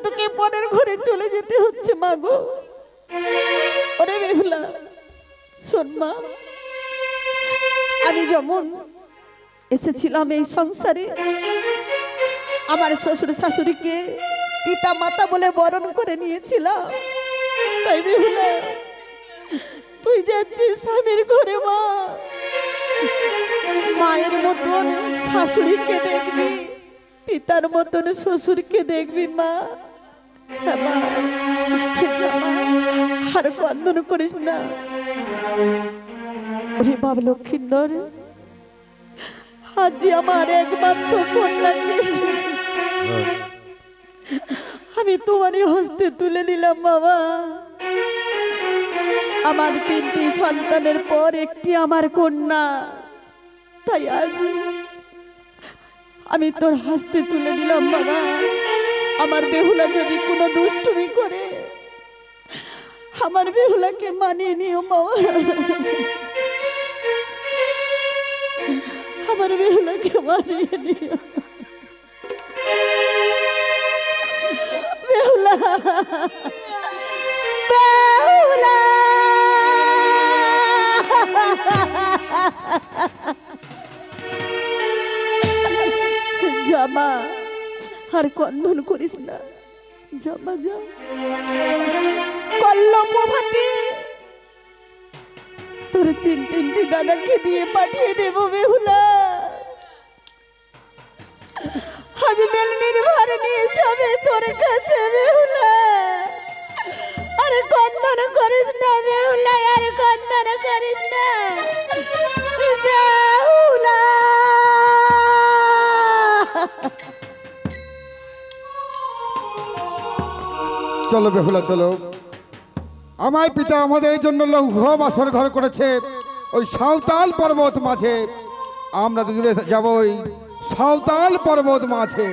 তোকে পরের ঘরে চলে যেতে হচ্ছে মা গো। ওরে বেহুলা শোন মা, আমি যেমন এসেছিলাম এই সংসারে আমার শ্বশুর শাশুড়িকে পিতা মাতা বলে বরণ করে নিয়েছিলাম, তাই বেহুলা তুই যাচ্ছিস স্বামীর ঘরে মা, মায়ের মতন শাশুড়িকে দেখবি, পিতার মতন শ্বশুরকে দেখবি মা। হ্যাঁ মা, আর কন্দন করিস না। ওরে বাপ লক্ষ্মীন্দর, আজ আমার একমাত্র কন্যাকে আমি তোমারই হস্তে তুলে নিলাম বাবা। আমার 3টি সন্তানের পর একটি আমার কন্যা, তাই আজ আমি তোর হস্তে তুলে দিলাম বাবা। আমার বেহুলা যদি কোনো দুষ্টুমি করে আমার বেহুলাকে মানিয়ে নিও বাবা, আমার বেহুলাকে মানিয়ে নিও। বেহুলা বেহুলা জামা, আর কন্দন করিস না, জামা যা। কল্লপভাতি তোর 3টি দাদাকে দিয়ে পাঠিয়ে দেব বেহুলা। আজ মেলনির ভার নিয়ে যাবে তোর কাছে বেহুলা। আরে কন্দন করিস না বেহুলা, আরে কন্দন করিস না বেহুলা। চলো বেহুলা চলো, আমার পিতা আমাদের জন্য লৌহ বাসর ঘর করেছে ওই সাঁওতাল পর্বত মাঝে। আমরা দুজনে যাব ওই সাঁওতাল পর্বত মাঝে।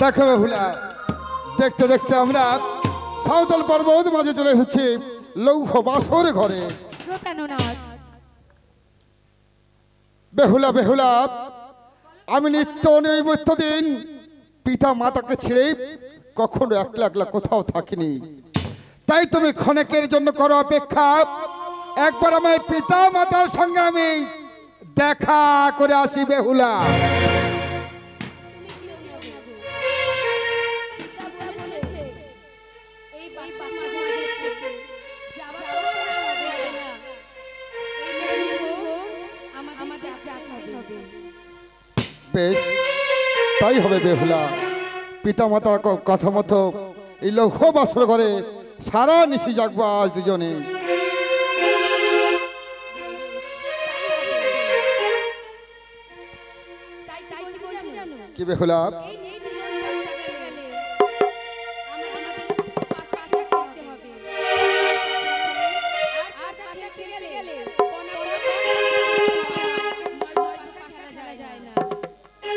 দেখো বেহুলা, দেখতে দেখতে আমরা সাঁওতাল পর্বত মাঝে চলে এসেছি লৌহ বাসর ঘরে। বেহুলা বেহুলা, আমি নিত্য নৈমিত্য দিন পিতা মাতাকে ছেড়ে কখনো একলা একলা কোথাও থাকিনি, তাই তুমি ক্ষণেকের জন্য করো অপেক্ষা। একবার আমার পিতা মাতার সঙ্গে আমি দেখা করে আসি বেহুলা। বেশ, তাই হবে বেহুলা। পিতা মাতার কথা মতো এই লৌহ বাসর ঘরে সারা নিশি জাগবো আজ দুজনে। কি বেহুলা?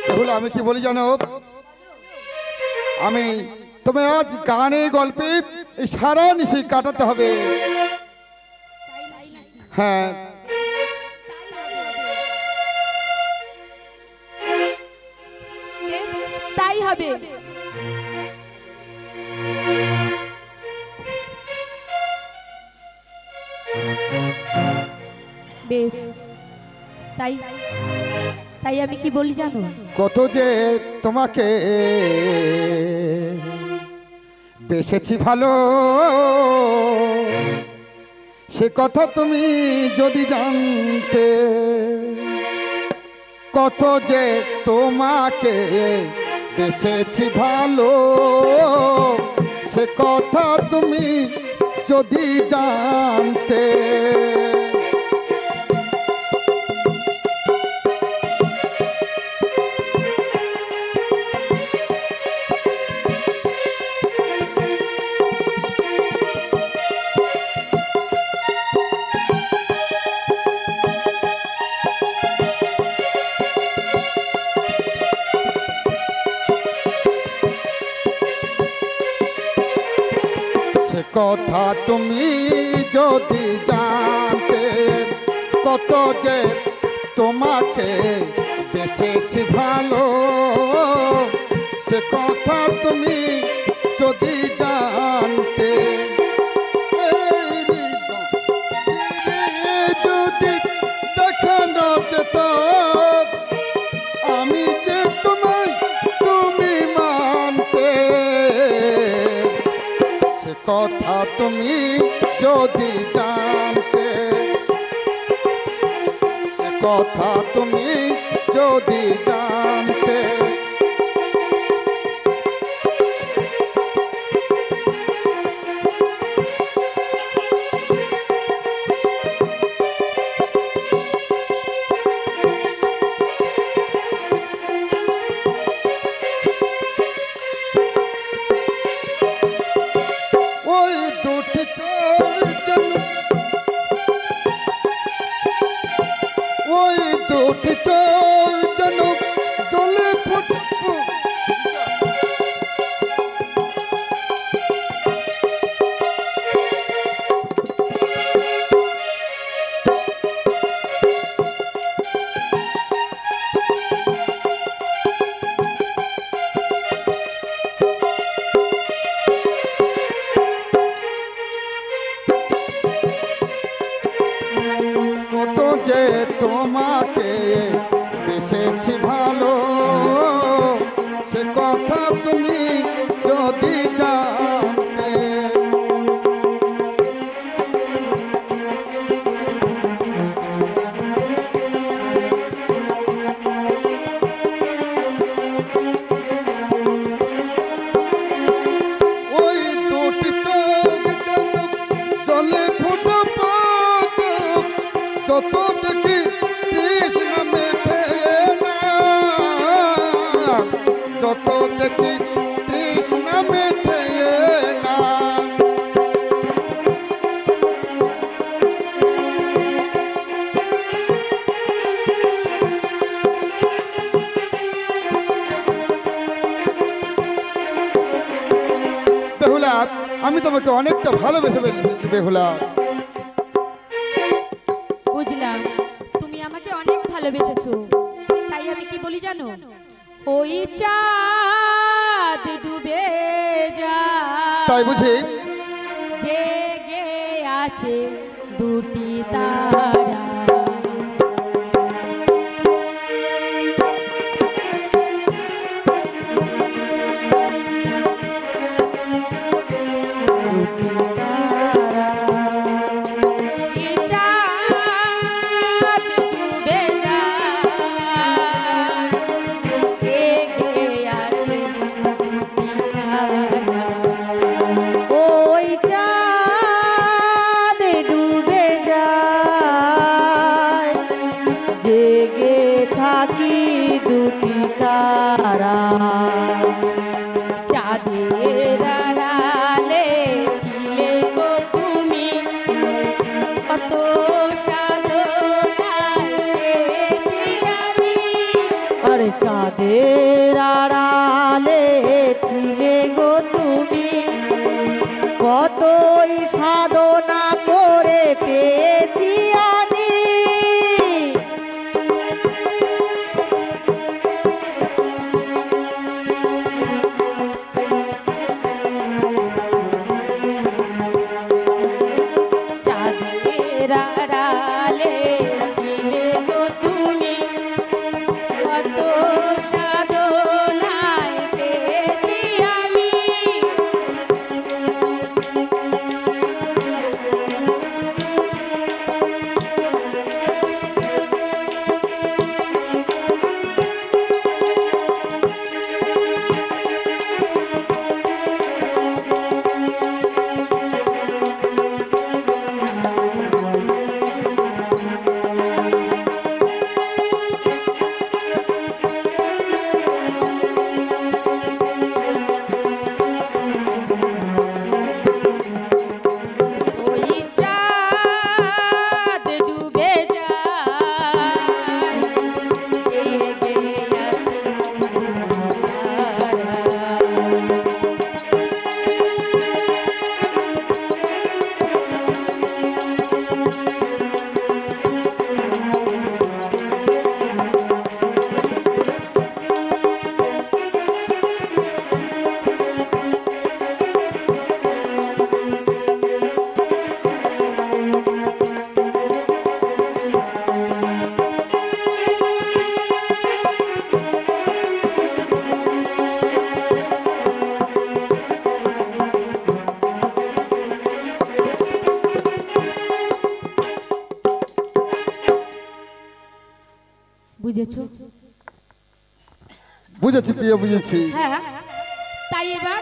বেহুলা আমি কি বলি জানো, আমি তুমি আজ গানে গল্পে এই সারা নিশি কাটাতে হবে। হ্যাঁ তাই হবে। বেশ, তাই তাই আমি কি বলি জানো, কত যে তোমাকে বেসেছি ভালো, সে কথা তুমি যদি জানতে। কত যে তোমাকে বেসেছি ভালো, সে কথা তুমি যদি জানতে। কথা তুমি যদি জানতে, কত যে তোমাকে বেসেছি ভালো, সে কথা তুমি যদি জানতে। যদি দেখানো যেত আমি যে তোমায় তুমি মানতে, সে কথা তুমি যদি জানতে, সে কথা তুমি যদি জানতে। তোমাকে বেসেছি ভালো, সে কথা তুমি যদি জানতে। ওই দুটি চোখ যেন জলে ফুটো পথ, যত দেখি তৃষ্ণা মেটে না, যত দেখি তৃষ্ণা মেটে না। বেহুলা, আমি তোমাকে অনেকটা ভালোবেসে ফেলেছি বেহুলা। বুঝলাম তুমি আমাকে অনেক ভালোবেসেছো, তাই আমি কি বলি জানো? ওই চাঁদ ডুবে যায়, তাই বুঝি? জেগে আছে দুটি তারা, চাঁদের আড়ালে ছিলে গো তুমি, কত সাধনায় পেয়েছি আমি। আরে চাঁদের আড়ালে ছিলে গো তুমি, কতই সাধনা করে পেয়েছি আমি। চাঁদের আড়ালে ছিলে গো তুমি, কত সাধনায় পেয়েছি আমি। বুঝেছো? বুঝেছি প্রিয়, বুঝেছি। হ্যাঁ, তাই এবার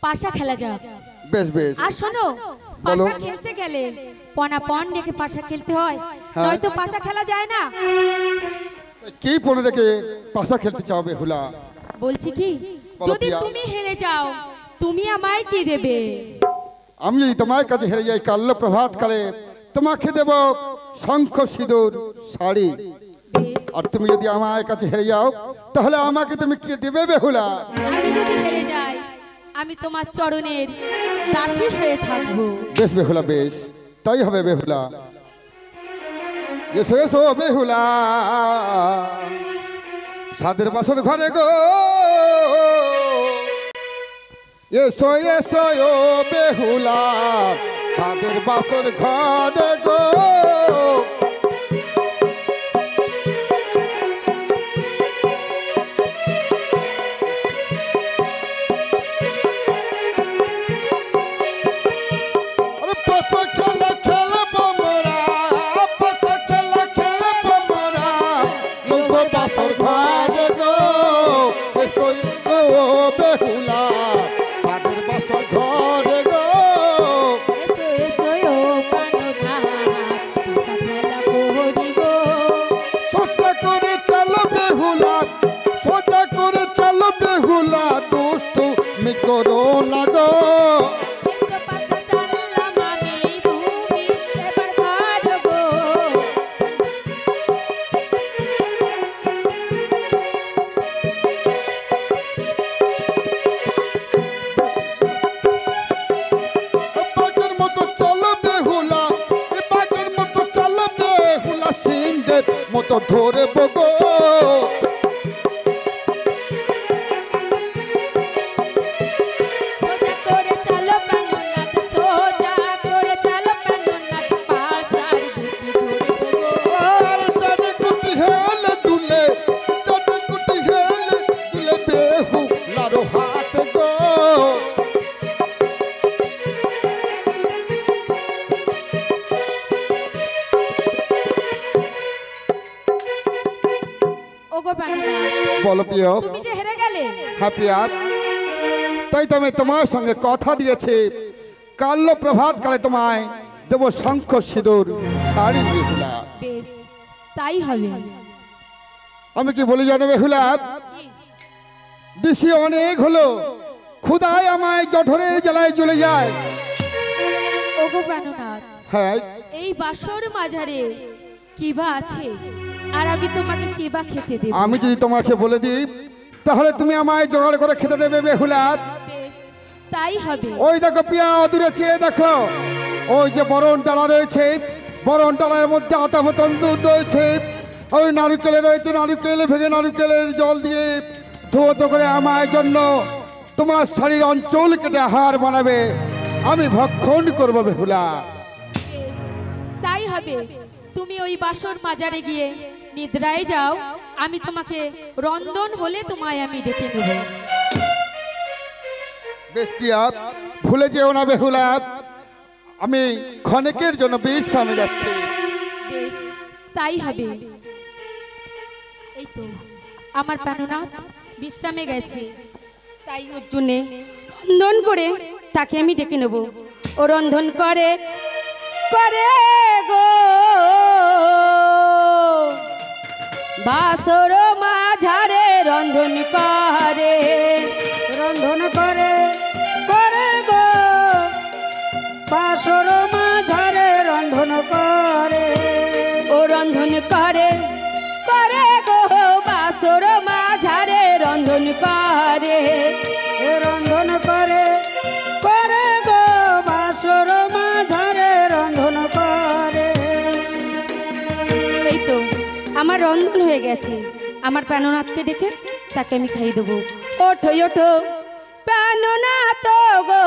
পাশা খেলা যাক। বেশ বেশ। আর শোনো, বলো। পাশা খেলতে গেলে পন রেখে পাশা খেলতে হয়, হ্যাঁ। নয়তো পাশা খেলা যায় না। কি পনে রেখে পাশা খেলতে চাও বেহুলা? বলছি কি, বলো যদি প্রিয়া। তুমি হেরে যাও, তুমি আমায় কি দেবে? আমি যদি তোমার কাছে হেরে যাই কাল প্রভাত কালে, তোমাকে দেব শঙ্খ সিঁদুর শাড়ি। বেশ, আর তুমি যদি আমার কাছে হেরে যাও, তাহলে আমাকে তুমি কি দেবে বেহুলা? আমি যদি হেরে যাই, আমি তোমার চরণের দাসী হয়ে থাকবো। বেশ বেহুলা, বেশ তাই হবে বেহুলা। এসো এসো বেহুলা, সাদের বাসর ঘরে গো। এসো এসো ও বেহুলা, সাদের বাসর ঘরে গো। পাশা খেলা খেলবো মোরা, পাশা খেলা খেলবো মোরা, লৌহ বাসর ঘরে গো। এসো ও বেহুলা, সাদের বাসর ঘরে গো। এসো এসো ও পাননা, পাশা খেলা করি গো। সোজা করে চলো বেহুলা, সোজা করে চলো বেহুলা, দুষ্টু মি করো না গো। একটা পাতা চাললাম আমি, তুমি এবার ধরো গো। বাঘের মতো চলো বেহুলা, বাঘের মতো চলো বেহুলা, সিংহের মতো ধরে বগো। সোজা করে চালো পাননা, সোজা করে চালো পাননা, পাশার দুটি ধরে গো। আর চারে কুটি হেলে দুলে, চারে কুটি হেলে দুলে, বেহুলার হাত গো। ওগো পাননা, বলো প্রিয়। তুমি যে হেরে গেলে, হ্যাঁ প্রিয়া, তাই তো আমি তোমার সঙ্গে কথা দিয়েছি, কাল প্রভাত কালে তোমায় দেব শঙ্খ সিঁদুর শাড়ি বেহুলা। বেশ তাই হবে। আমি কি বলি জানো বেহুলা? বেশি অনেক হলো, ক্ষুধায় আমায় জঠরের জ্বালায় চলে যায়। ওগো প্রাণনাথ, হ্যাঁ, এই বাসর মাঝারে কিবা আছে, আর আমি তোমাকে কিবা খেতে দেব? আমি যদি তোমাকে বলে দিই, তাহলে তুমি আমায় জোগাড় করে খেতে দেবে বেহুলা। বেশ তাই হবে। ওই দেখো প্রিয়া, অদূরে চেয়ে দেখো, ওই যে বরণ ডালা রয়েছে, বরণ ডালার মধ্যে আতাপ তন্দুর রয়েছে, ওই নারকেলে রয়েছে, নারকেল ভেঙে নারকেলের জল দিয়ে ধুয়ো করে আমার জন্য তোমার শাড়ির অঞ্চল কেটে আহার বানাবে, আমি ভক্ষণ করবো বেহুলা। বেশ তাই হবে। তুমি ওই বাসর মাজারে গিয়ে নিদ্রায় যাও, আমি তোমাকে রন্ধন হলে তোমায় আমি ডেকে নেব। বেশ প্রিয়া, ভুলে যেও না বেহুলা, আমি ক্ষণেকের জন্য বিশ্রামে যাচ্ছি। বেশ তাই হবে। এই তো আমার প্রাণনাথ বিশ্রামে গেছে, তাই ওর জন্যে রন্ধন করে তাকে আমি ডেকে নেব। ও রন্ধন করে করে গো, বাসর মাঝারে রন্ধন করে, রন্ধন করে করে গো, বাসর মাঝারে রন্ধন করে। ও রন্ধন করে করে গো, বাসর মাঝারে রন্ধন করে। এ রন্ধন করে করে গো, বাসর মাঝারে রন্ধন করে। এই তো আমার রন্ধন হয়ে গেছে, আমার প্রাণনাথকে ডেকে তাকে আমি খাইয়ে দেবো। ওঠো ওঠো প্রাণনাথ গো,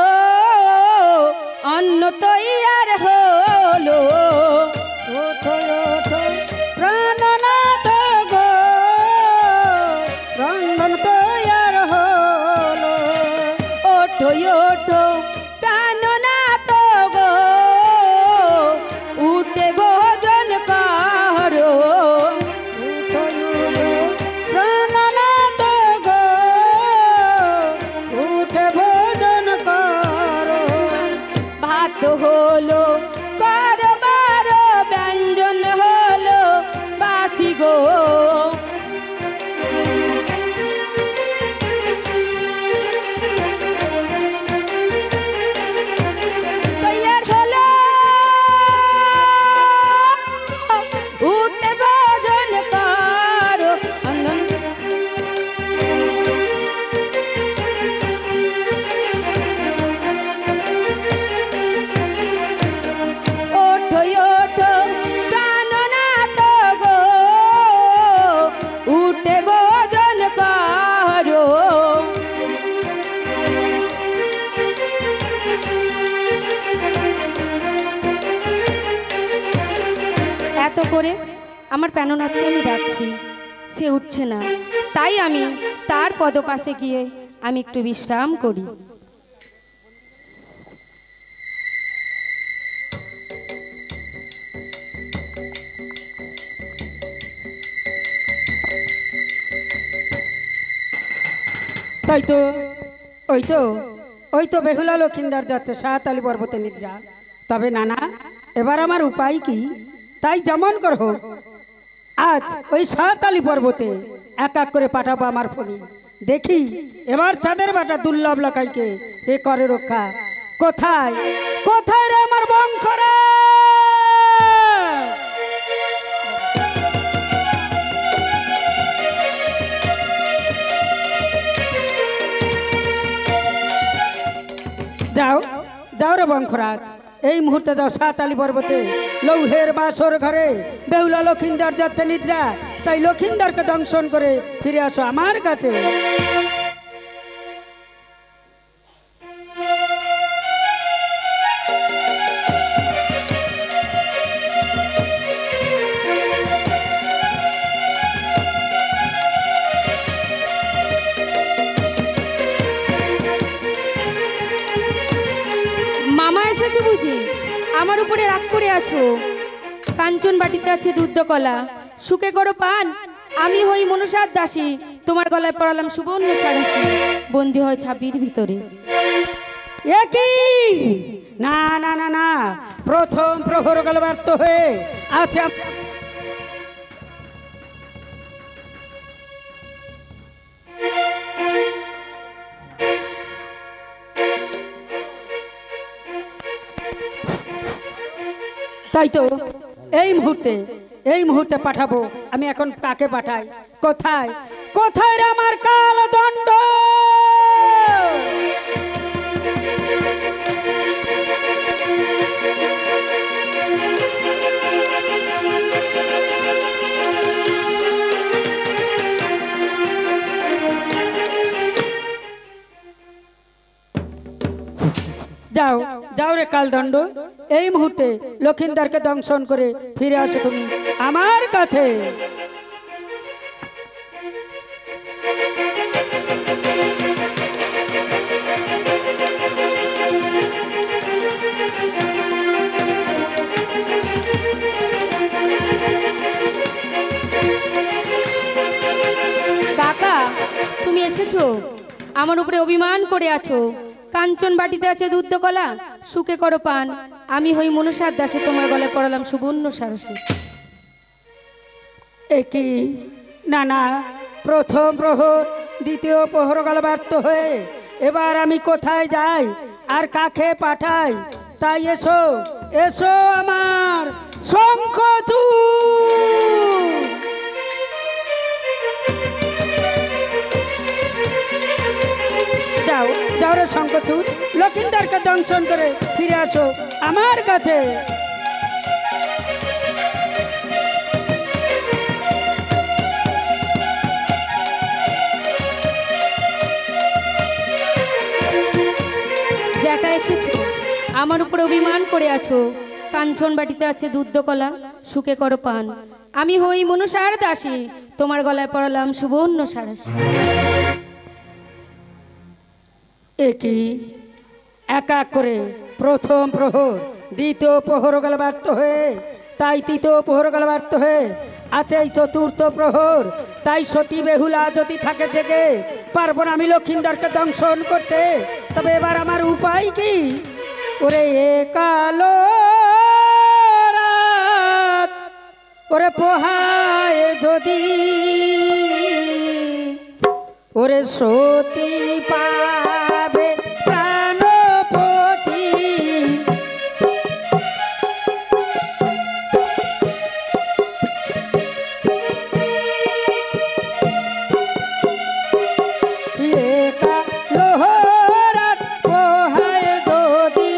অন্ন তৈয়ার হলো। ওঠো ওঠো প্রাণনাথ গো, রন্ধন তৈয়ার হলো। ওঠো ওঠো প্রাণনাথ গো, উঠে ভোজন করো। উঠো করে আমার প্রাণনাথকে আমি ডাকছি, সে উঠছে না। তাই আমি তার পদপাশে গিয়ে আমি একটু বিশ্রাম করি। তাই তো ওই তো ওই তো বেহুলা লক্ষিন্দার যাচ্ছে সাঁওতালি পর্বতে নিদ্রা। তবে নানা, এবার আমার উপায় কি? তাই যেমন করো, আজ ওই সাঁওতালি পর্বতে এক এক করে পাঠাবো আমার ফণি। দেখি এবার চাঁদের বাটা দুর্লভ লকাইকে এ করে রক্ষা। কোথায় কোথায় রে আমার বংশরা? যাও যাও রে বংশরাজ, এই মুহূর্তে যাও সাঁওতালি পর্বতে লৌহের বাসর ঘরে বেহুলা লক্ষিন্দার যাচ্ছে নিদ্রা। তাই লক্ষিন্দারকে দংশন করে ফিরে আসো আমার কাছে। মামা এসেছে বুঝি? আমার উপরে রাগ করে আছো? কাঞ্চন বাটিতে আছে দুধ কলা, সুখে করো পান। আমি হই মনসার দাসী, তোমার গলায় পরালাম সুবর্ণ সারাশি, বন্দী হয় ছাবির ভিতরে। একই না না না না, প্রথম প্রহর গেল ব্যর্থ হয়ে আচ্ছা। তাই তো এই মুহূর্তে পাঠাবো আমি। এখন কাকে পাঠাই? কোথায় কোথায় রে আমার কালদণ্ড? যাও যাও রে কালদণ্ড, এই মুহূর্তে লক্ষিন্দারকে দংশন করে ফিরে আসো তুমি আমার কাছে। কাকা, তুমি এসেছো? আমার উপরে অভিমান করে আছো। কাঞ্চন বাটিতে আছে দুধ কলা, সুখে করো পান। আমি হই মনসার দাসে, তোমার গলায় পরালাম সুবর্ণ সারাশি। একই না না, প্রথম প্রহর দ্বিতীয় প্রহর গেল ব্যর্থ হয়ে এবার আমি কোথায় যাই আর কাকে পাঠাই? তাই এসো এসো আমার শঙ্খচূড়। যাও যাও রে শঙ্খচূড়, লক্ষিন্দারকে দংশন করে ফিরে আসো আমার কাছে। জ্যাঠা এসেছো? আমার উপরে অভিমান করে আছো। কাঞ্চন বাটিতে আছে দুধ কলা, সুখে করো পান। আমি হই মনসার দাসী, তোমার গলায় পরালাম সুবর্ণ সারাশি। একই এক এক করে প্রথম প্রহর দ্বিতীয় প্রহর গেল ব্যর্থ হয়ে, তাই তৃতীয় প্রহর গেল ব্যর্থ হয়ে আছে এই চতুর্থ প্রহর। তাই সতী বেহুলা যদি থাকে জেগে পারবো না আমি লক্ষিন্দারকে দংশন করতে। তবে এবার আমার উপায় কি? ওরে এ কালো রাত ওরে পোহায় যদি ওরে সতী পাবে প্রাণপতি, একা লোহরাত পোহায় যদি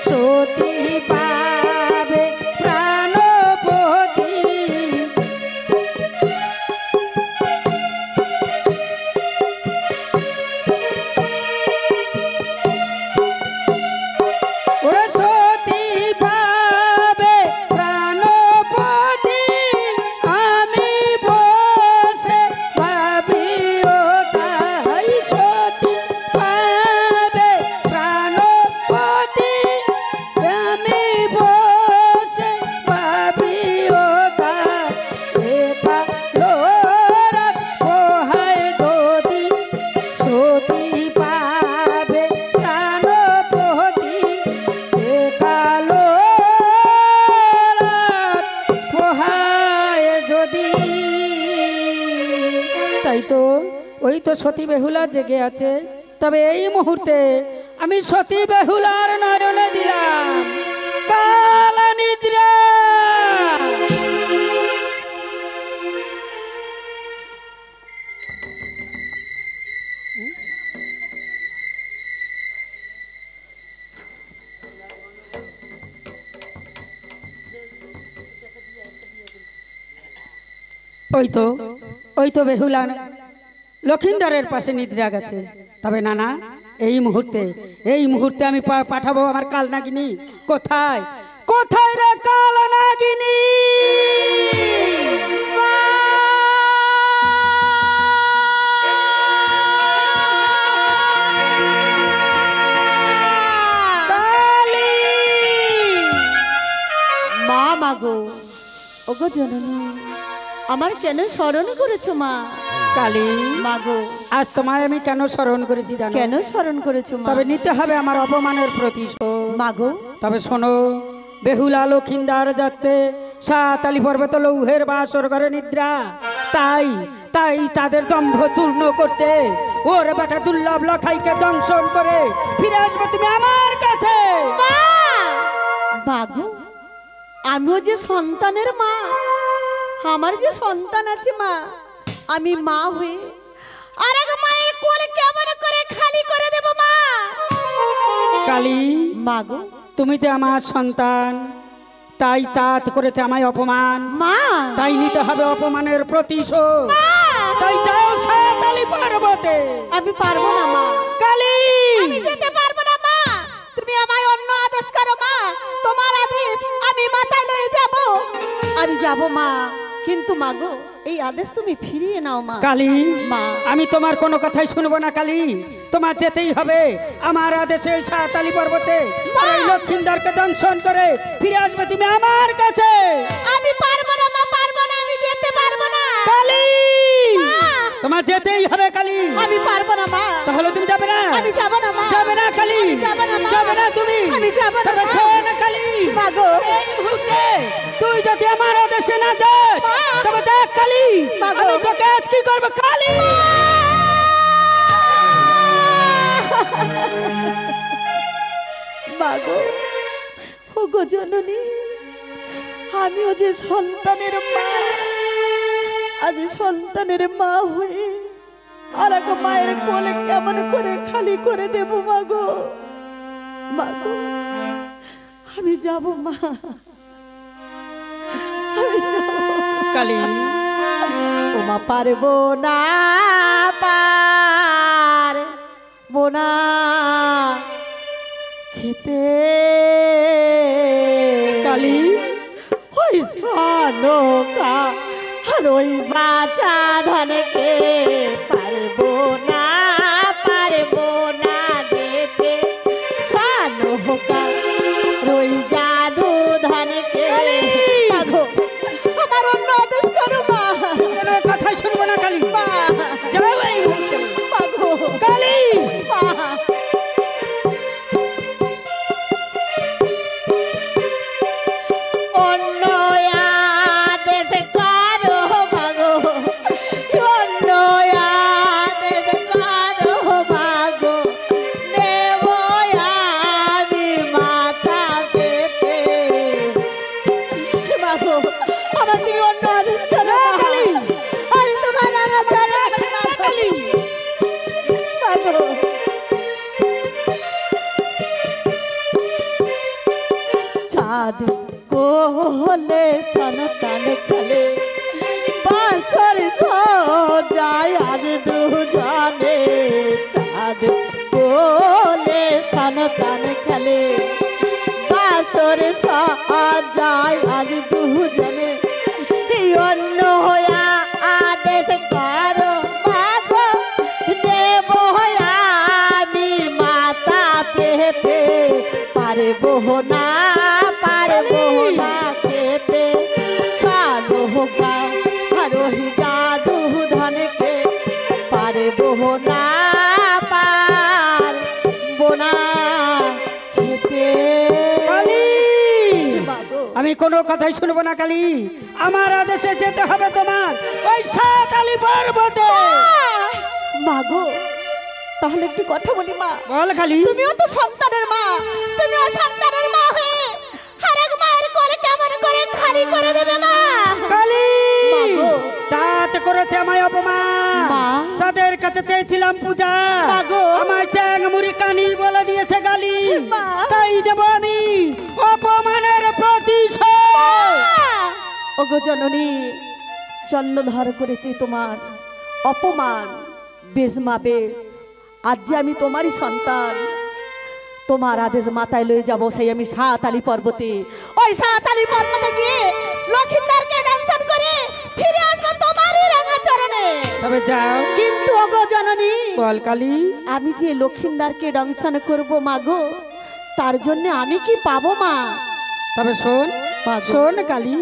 সতী পাবে প্রাণপতি। তাই তো ওই তো সতী বেহুলা জেগে আছে। তবে এই মুহূর্তে আমি সতী বেহুলার নয়নে দিলাম কাল নিদ্রা। ওই তো বেহুলা লক্ষিন্দরের পাশে নিদ্রা গেছে। তবে নানা এই মুহূর্তে আমি পাঠাবো আমার কাল নাগিনী। কোথায় কোথায় রে কাল নাগিনী? মা মাগো, ওগো জননী, আমার কেন স্মরণ করেছো মা? কালী মাগো, আজ তোমায় আমি কেন স্মরণ করেছি জানো? কেন স্মরণ করেছো মা? তবে নিতে হবে আমার অপমানের প্রতিশোধ মাগো। তবে শোনো, বেহুলা লক্ষিন্দার যাতে সাত আলি পর্বত লৌহের বাসর ঘরে নিদ্রা। তাই তাই তাদের দম্ভ চূর্ণ করতে ওর বেটা দুর্লভ লখাইকে দংশন করে ফিরে আসবে তুমি আমার কাছে। মাগো, আমিও যে সন্তানের মা, আমার যে সন্তান আছে মা, আমি মা হয়ে আর এক মায়ের কোলে কেমন করে খালি করে দেব মা? কালী মাগো, তুমি যে আমার সন্তান, তাই চাঁদ করেছে আমায় অপমান, মা তাই নিতে হবে অপমানের প্রতিশোধ। তাই যাও সাত আলি পর্বতে। আমি পারবো না মা। কালী আমি যেতে পারবো না মা, তুমি আমায় অন্য আদেশ করো মা। তোমার আদেশ আমি মাথায় লয়ে যাব, আমি যাব মা। কিন্তু মাগো, এই আদেশ তুমি ফিরিয়ে নাও মা। কালী মা, আমি তোমার কোনো কথাই শুনবো না কালী। তোমার যেতেই হবে আমার আদেশে সাত আলি পর্বতে। এই লক্ষিন্দরকে দংশন করে ফিরে আসবে তুমি আমার কাছে। আমি পারবো না মা, পারবো না, আমি যেতে পারবো না। কালী তোমার যেতেই হবে কালী। আমি পারবো না মা। তাহলে তুমি যাবে না? আমি যাব না মা। যাবে না কালী? আমি যাব না মা। যাবে না তুমি? আমি যাব না তবে মা। শোন কালী, মাগো, এই মুহূর্তে তুই যদি আমার আদেশে না যাস, তবে দেখ কালী মাগো, আমি তোকে আজ কি করবো। কালী মাগো, ওগো জননী, আমিও যে সন্তানের মা, আজ সন্তানের মা হয়ে আর এক মায়ের কোলে কেমন করে খালি করে দেব মাগো? মাগো, আমি যাব মা, আমি যাব। কালী ওমা পারবো না, পারবো না খেতে কালী ওই সনকা আর ওই বাচ্চা ধানকে পারবো না যেতে। সনকা রই জাদু ধানকে। মাগো, আমার অন্য আদেশ করো মা। কোনো কথা শুনবো না কালী। মা, যাও এই মুহূর্তে। মাগো, কালী মা, অন্য আদেশ করো মাগো, অন্য আদেশ করো মাগো, দেব আমি মাথা পেতে। মাগো, আমার তুমি অন্য আদেশ করো কালী। আমি তোমার নানা ছাড়া কালী। মাগো, চাঁদ কোলে সন্তান খেলে বাসর যায় আজ দুজনে। চাঁদ কোলে সন্তান খেলে বাসর যায় আজ দুজনে। অন্য হইয়া আদেশ করো মাগো, দেব আমি মাথা পেতে। পারবো না খেতে। সালোহা হারোহি জাদু ধনকে পারবো না খেতে। কালী মাগো, আমি কোনো কথাই শুনবো না কালী। আমার আদেশে যেতে হবে তোমার ওই সাত আলি পর্বতে। মা গো, তাহলে একটু কথা বলি মা। বল কালী। তুমিও তো সন্তানের মা, তুমিও সন্তানের মা হয়ে আরেক মায়ের কোলে কেমন করে খালি করে দেবে মা? কালী মা গো, জাত করেছে আমায় অপমান। মা। যাদের কাছে চেয়েছিলাম পূজা, মা গো। আমায় চ্যাং মুড়ি কানি বলে দিয়েছে গালি। মা। তাই দেব আমি অপমানের প্রতিশোধ। ওগো জননী, জন্মধার করেছি তোমার অপমান। বেশ মা বেশ, আজ যে আমি তোমারই সন্তান, তোমার আদেশ মাথায় লয়ে যাব সেই আমি সাতালি পর্বতে। ওই সাতালি পর্বতে গিয়ে লক্ষিন্দারকে ডান্সন করে ফিরে আসবো তোমারই রাঙা চরণে। তবে যাও। কিন্তু ওগো জননী, বল কালী। আমি যে লক্ষিন্দারকে ডান্সন করব মা গো, তার জন্য আমি কি পাবো মা? তবে শোন, মা গো। শোন কালী,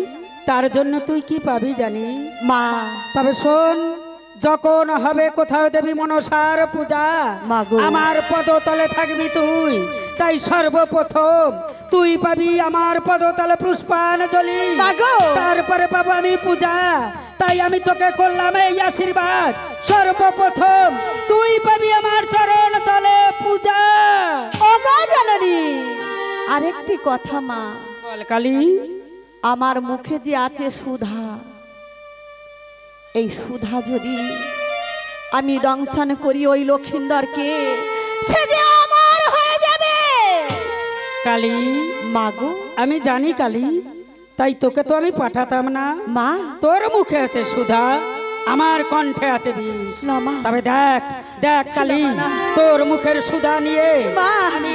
তার জন্য তুই কি পাবি জানি মা? তবে শোন, যখন হবে কোথাও দেবী মনসার পূজা, মা গো। আমার পদতলে থাকবি তুই। তাই সর্বপ্রথম তুই পাবি আমার পদতলে পুষ্পাঞ্জলি। মা গো। তারপরে পাবো আমি পূজা। তাই আমি তোকে করলাম এই আশীর্বাদ, সর্বপ্রথম তুই পাবি আমার চরণ তলে পূজা। ওগো জননী, আরেকটি কথা মা। বল কালী। আমার মুখে যে আছে সুধা, এই সুধা যদি আমি দংশন করি ওই লক্ষিন্দরকে, সে যে আমার হয়ে যাবে। কালী মাগো, আমি জানি কালী, তাই তোকে তো আমি পাঠাতাম না। মা। তোর মুখে আছে সুধা, আমার কণ্ঠে আছে বিষ। না মা। তবে দেখ দেখ কালী, তোর মুখের সুধা নিয়ে মা। আমি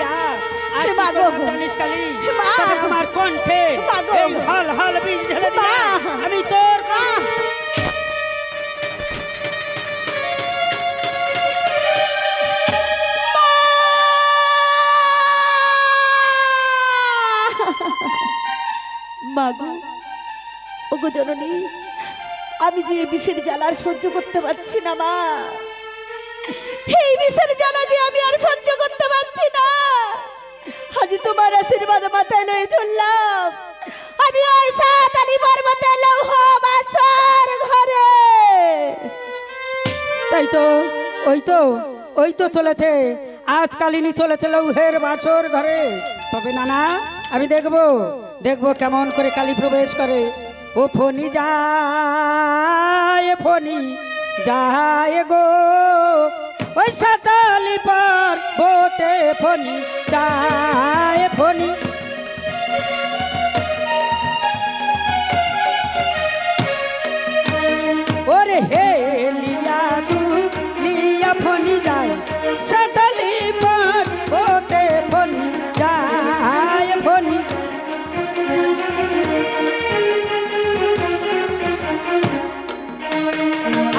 আজ মা কি গো। করলাম জানিস কালী? মা। তবে আমার কণ্ঠে মা গো। এই হল হল বিষ ঢেলে মা। দিয়ে আমি তোর মাগো, ওগো জননী, আমি যে এই বিষের জ্বালা আর সহ্য করতে পারছি না মা। এই বিষের জ্বালা যে আমি আর সহ্য করতে পারছি না। আজ তোমার আশীর্বাদ মাথায় লয়ে চললাম আমি ওই সাতালি পর্বতে লৌহ বাসর ঘরে। তাই তো, ওই তো চলেছে আজ কালিনী চলেছে লৌহের বাসর ঘরে। তবে নানা, আমি দেখবো কেমন করে কালী প্রবেশ করে। ও ফণি যায় গো, ওই সাতালি পার বোতে ফণি যায় ফণি। ওরে হে লিয়া তু লিয়া ফণি যায় সাতালি পার বোতে ফণি যায় ফণি।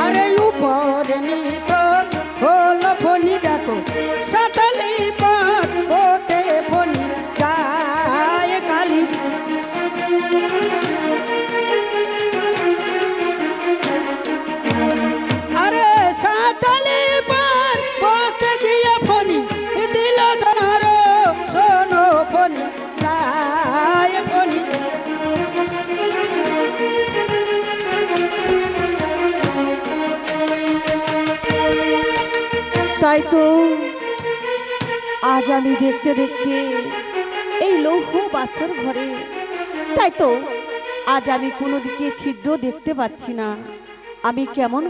আরে উপরে নিত হলো ফণি দেখো সাতালি পার বোতে ফণি যায় কালী। আরে সাতালি পার বোতে গিয়ে ফণি দিল ধরো শোনো ফণি যায় ফণি। তাই তো আজ আমি দেখতে দেখতে এই লৌহ বাসর ঘরে, তাই তো আজ আমি কোনো দিকে ছিদ্র দেখতে পাচ্ছি না। আমি কেমন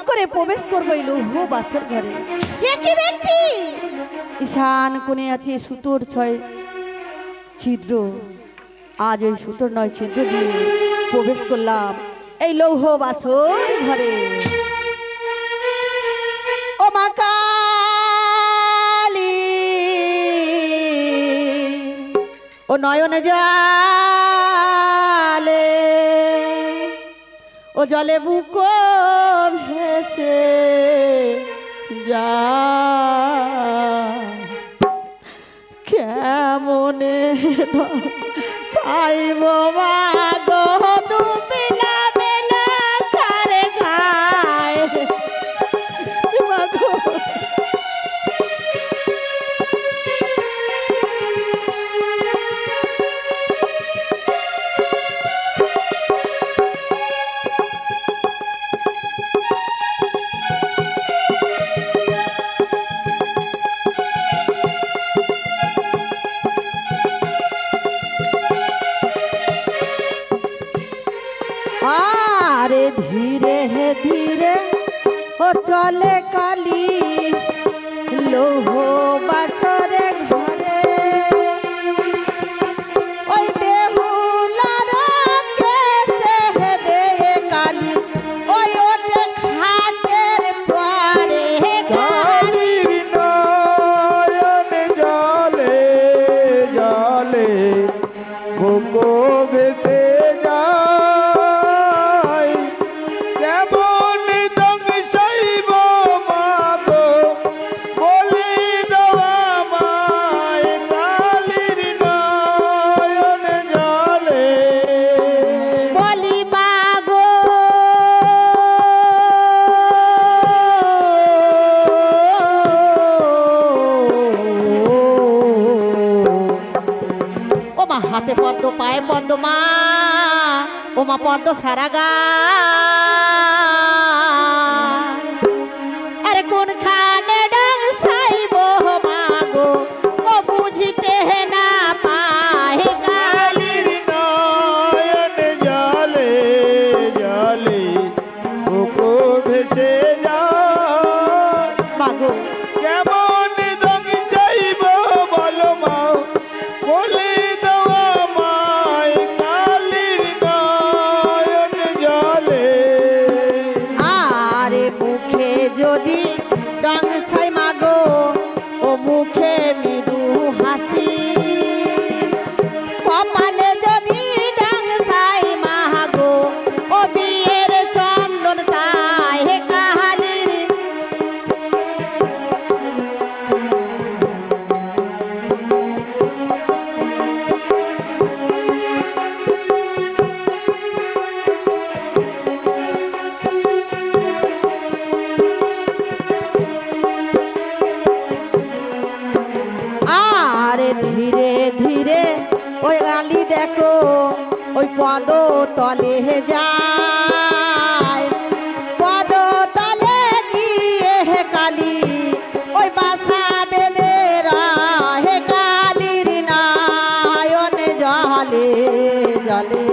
করে প্রবেশ করবো এই লৌহ বাসর ঘরে? কি দেখছি ঈশান কোণে আছে সুতোর 6 ছিদ্র। আজ ওই সুতোর 9 ছিদ্র দিয়ে প্রবেশ করলাম এই লৌহ বাসর ঘরে। ও মা কালী, ও নয়ন জালে, ও জলে বুক ভেসে যা, কেমনে চাইব মা গো দুবেলা বেলা তারে খায়। ও চলে কালি লৌহ বাছরে ঘরে ওই বেহুলার কেসে হেবে কালি ওই ওটে খাটের পরে কালির নয়ন জলে জলে বুকো ভেসে যায় কেমন দংশাইব মাগো বলি দেওয়া মায় কালির নয়ন জলে বলি মাগো ও মা হাতে পদ্ম পায়ে পদ্ম মা ও মা পদ্ম সারা গা আরে কোনখানে ডাং সাইব মাগো ও বুঝিতে না পায় কালির নয়ন জলে জলে বুকো ভেসে যায় মাগো কেমন দংশাইব বলো মা বলে দেওয়া মায় কালির নয়ন জলে আরে মুখে যদি ডাং ছাই মাগো ও মুখে মৃদু হাসি কপালে যদি ডাং ছাই মাগো ও বিয়ের চন্দন তাই হে কাহালির আরে ধীরে ধীরে ওই গালি দেখো ওই পদ তলে যায় পদ তলে গিয়ে হে কালি ওই বাসা বেঁধে হে কালির নয়ন জলে জলে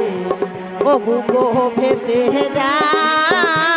ও বুকো ভেসে যায়